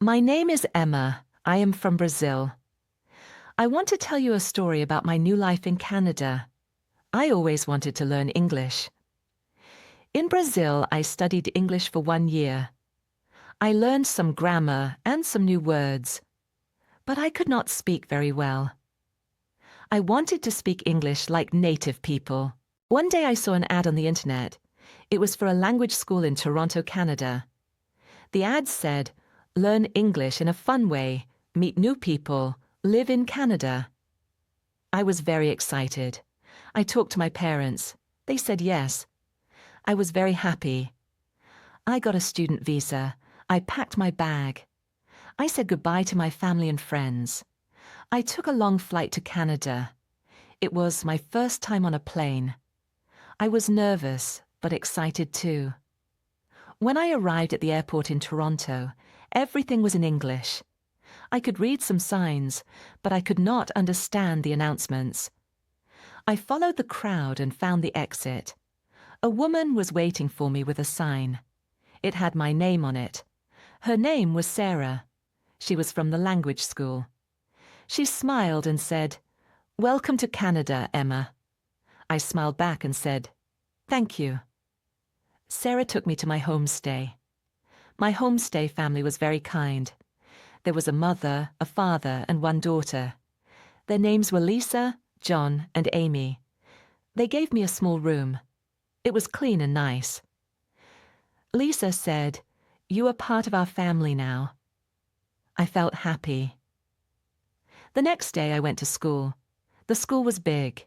My name is Emma. I am from Brazil. I want to tell you a story about my new life in Canada. I always wanted to learn English. In Brazil, I studied English for 1 year. I learned some grammar and some new words, but I could not speak very well. I wanted to speak English like native people. One day I saw an ad on the internet. It was for a language school in Toronto, Canada. The ad said, "Learn English in a fun way, meet new people, live in Canada." I was very excited. I talked to my parents. They said yes. I was very happy. I got a student visa. I packed my bag. I said goodbye to my family and friends. I took a long flight to Canada. It was my first time on a plane. I was nervous, but excited too. When I arrived at the airport in Toronto, everything was in English. I could read some signs, but I could not understand the announcements. I followed the crowd and found the exit. A woman was waiting for me with a sign. It had my name on it. Her name was Sarah. She was from the language school. She smiled and said, "Welcome to Canada, Emma." I smiled back and said, "Thank you." Sarah took me to my homestay. My homestay family was very kind. There was a mother, a father, and one daughter. Their names were Lisa, John, and Amy. They gave me a small room. It was clean and nice. Lisa said, "You are part of our family now." I felt happy. The next day I went to school. The school was big.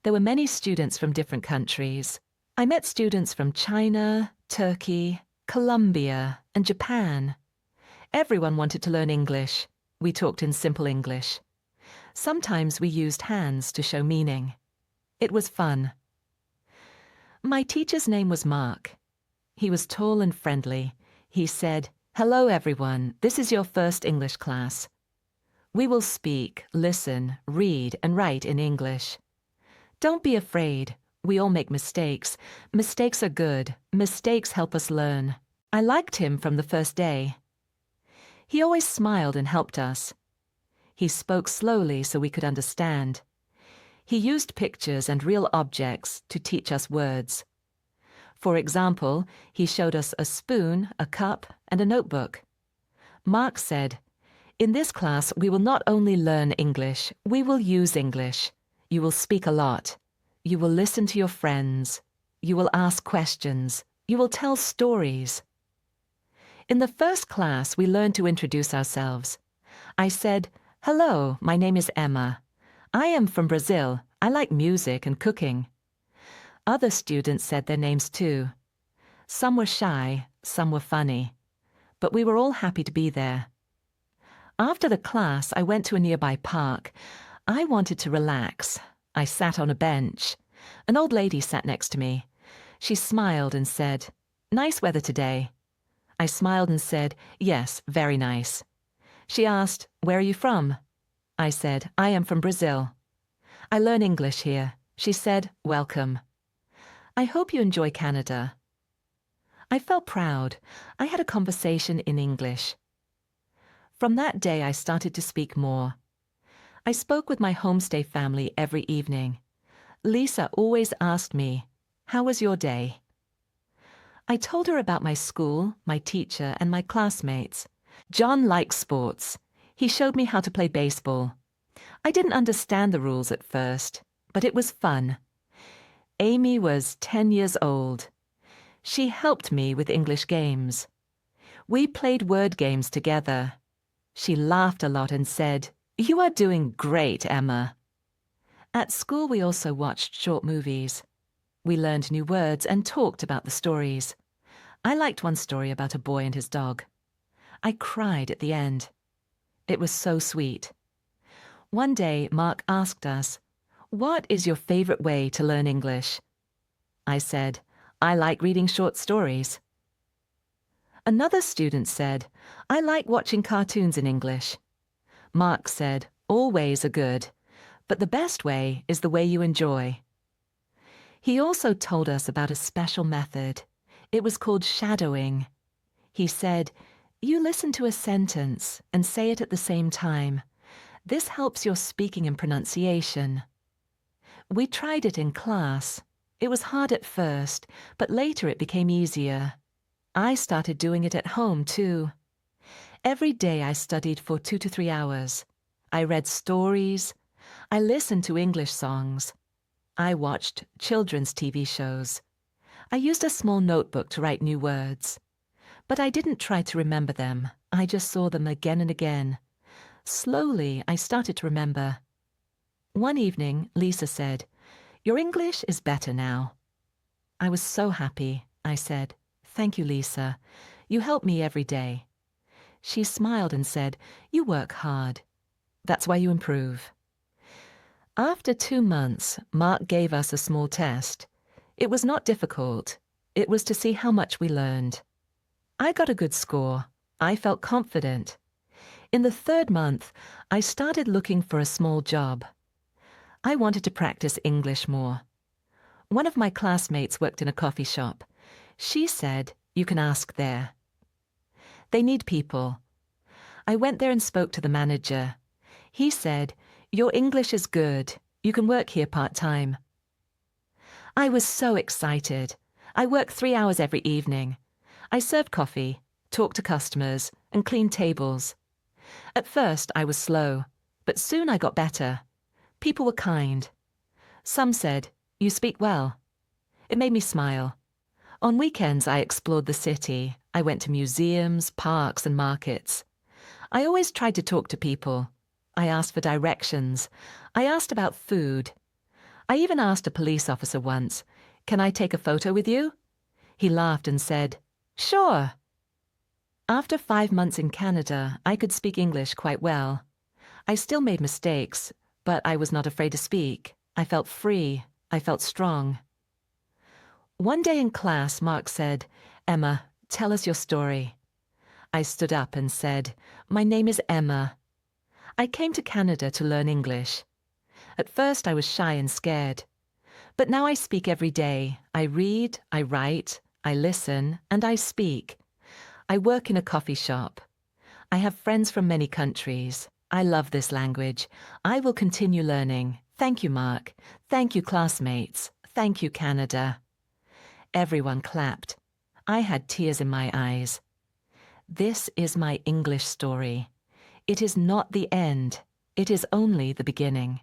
There were many students from different countries. I met students from China, Turkey, Colombia, and Japan. Everyone wanted to learn English. We talked in simple English. Sometimes we used hands to show meaning. It was fun. My teacher's name was Mark. He was tall and friendly. He said, "Hello, everyone. This is your first English class. We will speak, listen, read, and write in English. Don't be afraid. We all make mistakes. Mistakes are good. Mistakes help us learn." I liked him from the first day. He always smiled and helped us. He spoke slowly so we could understand. He used pictures and real objects to teach us words. For example, he showed us a spoon, a cup, and a notebook. Mark said, "In this class, we will not only learn English, we will use English. You will speak a lot. You will listen to your friends. You will ask questions. You will tell stories." In the first class, we learned to introduce ourselves. I said, "Hello, my name is Emma. I am from Brazil. I like music and cooking." Other students said their names too. Some were shy, some were funny. But we were all happy to be there. After the class, I went to a nearby park. I wanted to relax. I sat on a bench. An old lady sat next to me. She smiled and said, "Nice weather today." I smiled and said, "Yes, very nice." She asked, "Where are you from?" I said, "I am from Brazil. I learn English here." She said, "Welcome. I hope you enjoy Canada." I felt proud. I had a conversation in English. From that day, I started to speak more. I spoke with my homestay family every evening. Lisa always asked me, "How was your day?" I told her about my school, my teacher, and my classmates. John likes sports. He showed me how to play baseball. I didn't understand the rules at first, but it was fun. Amy was 10 years old. She helped me with English games. We played word games together. She laughed a lot and said, "You are doing great, Emma." At school, we also watched short movies. We learned new words and talked about the stories. I liked one story about a boy and his dog. I cried at the end. It was so sweet. One day, Mark asked us, "What is your favorite way to learn English?" I said, "I like reading short stories." Another student said, "I like watching cartoons in English." Mark said, "All ways are good, but the best way is the way you enjoy." He also told us about a special method. It was called shadowing. He said, You listen to a sentence and say it at the same time. This helps your speaking and pronunciation. We tried it in class. It was hard at first, but later it became easier. I started doing it at home, too. Every day I studied for 2 to 3 hours. I read stories. I listened to English songs. I watched children's TV shows. I used a small notebook to write new words. But I didn't try to remember them. I just saw them again and again. Slowly, I started to remember. One evening, Lisa said, "Your English is better now." I was so happy. I said, "Thank you, Lisa. You help me every day." She smiled and said, "You work hard. That's why you improve." After 2 months, Mark gave us a small test. It was not difficult. It was to see how much we learned. I got a good score. I felt confident. In the 3rd month, I started looking for a small job. I wanted to practice English more. One of my classmates worked in a coffee shop. She said, "You can ask there." They need people. I went there and spoke to the manager. He said, "Your English is good. You can work here part-time." I was so excited. I worked 3 hours every evening. I served coffee, talked to customers, and cleaned tables. At first, I was slow, but soon I got better. People were kind. Some said, "You speak well." It made me smile. On weekends, I explored the city. I went to museums, parks, and markets. I always tried to talk to people. I asked for directions. I asked about food. I even asked a police officer once, "Can I take a photo with you?" He laughed and said, "Sure." After 5 months in Canada, I could speak English quite well. I still made mistakes, but I was not afraid to speak. I felt free. I felt strong. One day in class, Mark said, "Emma, tell us your story." I stood up and said, "My name is Emma. I came to Canada to learn English. At first I was shy and scared. But now I speak every day. I read, I write, I listen, and I speak. I work in a coffee shop. I have friends from many countries. I love this language. I will continue learning. Thank you, Mark. Thank you, classmates. Thank you, Canada." Everyone clapped. I had tears in my eyes. This is my English story. It is not the end. It is only the beginning.